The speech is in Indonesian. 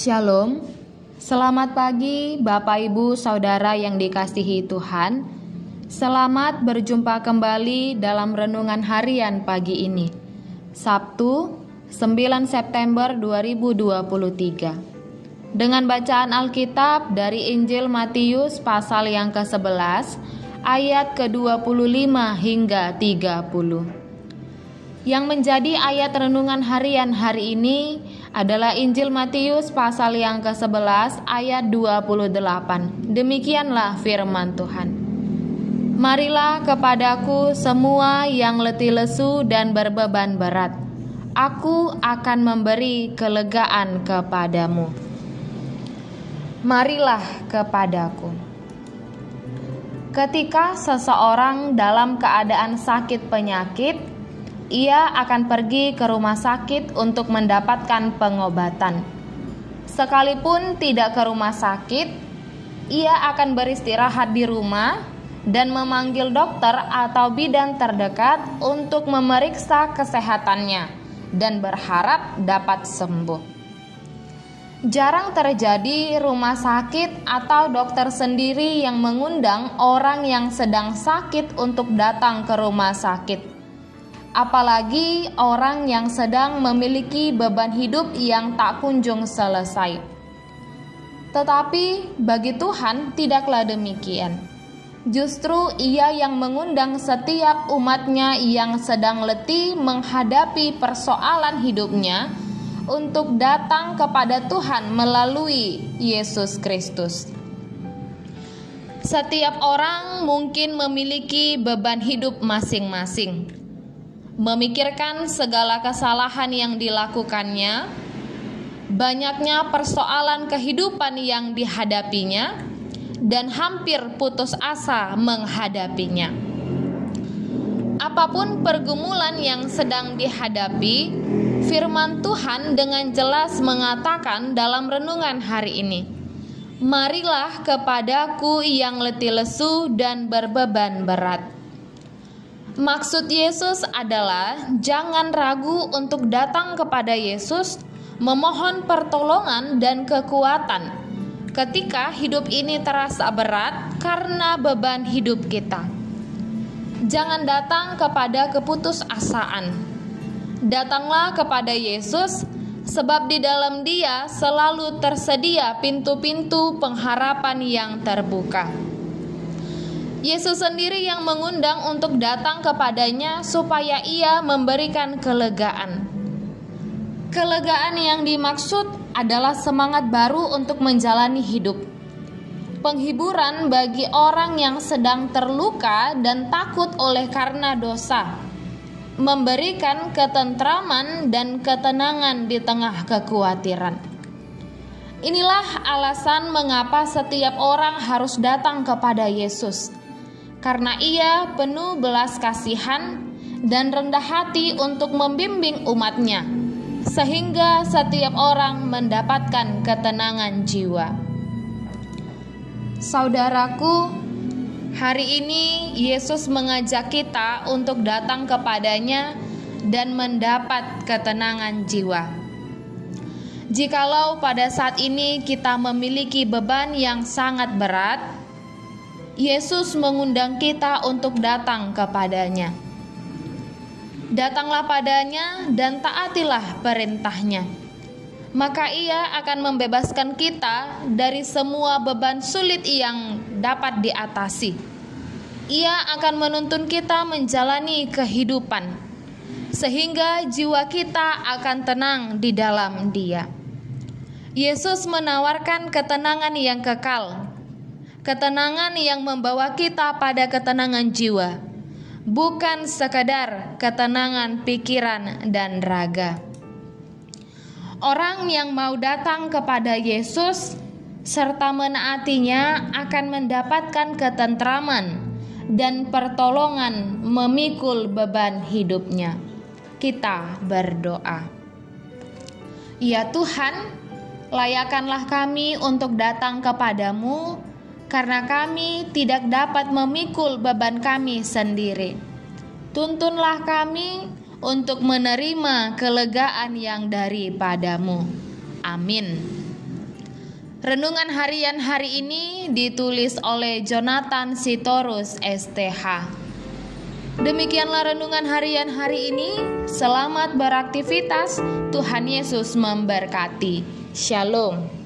Shalom, selamat pagi Bapak Ibu Saudara yang dikasihi Tuhan. Selamat berjumpa kembali dalam renungan harian pagi ini, Sabtu 9 September 2023. Dengan bacaan Alkitab dari Injil Matius pasal yang ke-11 ayat ke-25 hingga 30. Yang menjadi ayat renungan harian hari ini adalah Injil Matius pasal yang ke-11 ayat 28. Demikianlah firman Tuhan. Marilah kepadaku semua yang letih lesu dan berbeban berat. Aku akan memberi kelegaan kepadamu. Marilah kepadaku. Ketika seseorang dalam keadaan sakit penyakit, ia akan pergi ke rumah sakit untuk mendapatkan pengobatan. Sekalipun tidak ke rumah sakit, ia akan beristirahat di rumah dan memanggil dokter atau bidan terdekat untuk memeriksa kesehatannya dan berharap dapat sembuh. Jarang terjadi rumah sakit atau dokter sendiri yang mengundang orang yang sedang sakit untuk datang ke rumah sakit. Apalagi orang yang sedang memiliki beban hidup yang tak kunjung selesai. Tetapi bagi Tuhan tidaklah demikian. Justru Ia yang mengundang setiap umatnya yang sedang letih menghadapi persoalan hidupnya untuk datang kepada Tuhan melalui Yesus Kristus. Setiap orang mungkin memiliki beban hidup masing-masing. Memikirkan segala kesalahan yang dilakukannya, banyaknya persoalan kehidupan yang dihadapinya, dan hampir putus asa menghadapinya. Apapun pergumulan yang sedang dihadapi, firman Tuhan dengan jelas mengatakan dalam renungan hari ini, marilah kepadaku yang letih lesu dan berbeban berat. Maksud Yesus adalah jangan ragu untuk datang kepada Yesus, memohon pertolongan dan kekuatan ketika hidup ini terasa berat karena beban hidup kita. Jangan datang kepada keputusasaan. Datanglah kepada Yesus, sebab di dalam Dia selalu tersedia pintu-pintu pengharapan yang terbuka. Yesus sendiri yang mengundang untuk datang kepadanya supaya Ia memberikan kelegaan. Kelegaan yang dimaksud adalah semangat baru untuk menjalani hidup. Penghiburan bagi orang yang sedang terluka dan takut oleh karena dosa. Memberikan ketentraman dan ketenangan di tengah kekhawatiran. Inilah alasan mengapa setiap orang harus datang kepada Yesus. Karena Ia penuh belas kasihan dan rendah hati untuk membimbing umatnya, sehingga setiap orang mendapatkan ketenangan jiwa. Saudaraku, hari ini Yesus mengajak kita untuk datang kepadanya dan mendapat ketenangan jiwa. Jikalau pada saat ini kita memiliki beban yang sangat berat, Yesus mengundang kita untuk datang kepadanya. Datanglah padanya dan taatilah perintahnya. Maka Ia akan membebaskan kita dari semua beban sulit yang dapat diatasi. Ia akan menuntun kita menjalani kehidupan, sehingga jiwa kita akan tenang di dalam Dia. Yesus menawarkan ketenangan yang kekal, ketenangan yang membawa kita pada ketenangan jiwa, bukan sekadar ketenangan pikiran dan raga. Orang yang mau datang kepada Yesus serta menaatinya akan mendapatkan ketentraman dan pertolongan memikul beban hidupnya. Kita berdoa. Ya Tuhan, layakkanlah kami untuk datang kepadamu, karena kami tidak dapat memikul beban kami sendiri. Tuntunlah kami untuk menerima kelegaan yang daripadamu. Amin. Renungan harian hari ini ditulis oleh Jonathan Sitorus STH. Demikianlah renungan harian hari ini. Selamat beraktivitas. Tuhan Yesus memberkati. Shalom.